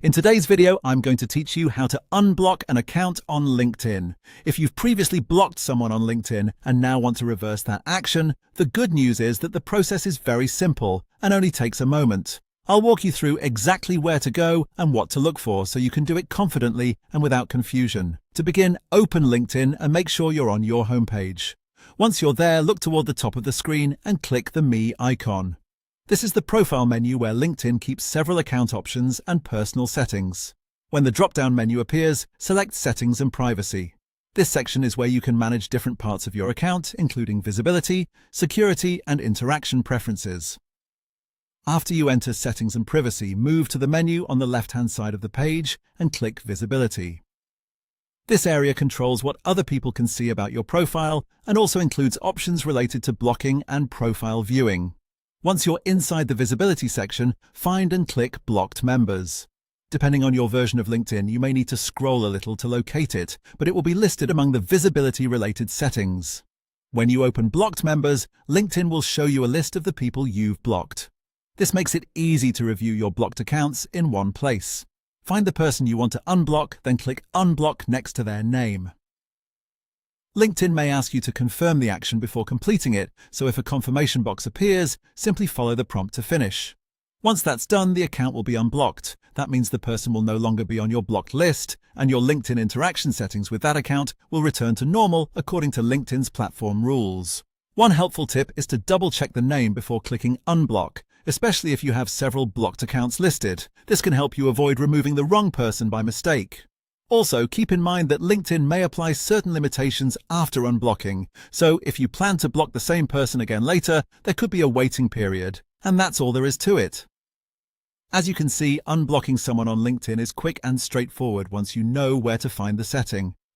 In today's video, I'm going to teach you how to unblock an account on LinkedIn. If you've previously blocked someone on LinkedIn and now want to reverse that action, the good news is that the process is very simple and only takes a moment. I'll walk you through exactly where to go and what to look for so you can do it confidently and without confusion. To begin, open LinkedIn and make sure you're on your homepage. Once you're there, look toward the top of the screen and click the Me icon. This is the profile menu where LinkedIn keeps several account options and personal settings. When the drop-down menu appears, select Settings and Privacy. This section is where you can manage different parts of your account, including visibility, security, and interaction preferences. After you enter Settings and Privacy, move to the menu on the left-hand side of the page and click Visibility. This area controls what other people can see about your profile and also includes options related to blocking and profile viewing. Once you're inside the visibility section, find and click Blocked Members. Depending on your version of LinkedIn, you may need to scroll a little to locate it, but it will be listed among the visibility-related settings. When you open Blocked Members, LinkedIn will show you a list of the people you've blocked. This makes it easy to review your blocked accounts in one place. Find the person you want to unblock, then click Unblock next to their name. LinkedIn may ask you to confirm the action before completing it, so if a confirmation box appears, simply follow the prompt to finish. Once that's done, the account will be unblocked. That means the person will no longer be on your blocked list, and your LinkedIn interaction settings with that account will return to normal according to LinkedIn's platform rules. One helpful tip is to double-check the name before clicking Unblock, especially if you have several blocked accounts listed. This can help you avoid removing the wrong person by mistake. Also, keep in mind that LinkedIn may apply certain limitations after unblocking, so if you plan to block the same person again later, there could be a waiting period, and that's all there is to it. As you can see, unblocking someone on LinkedIn is quick and straightforward once you know where to find the setting.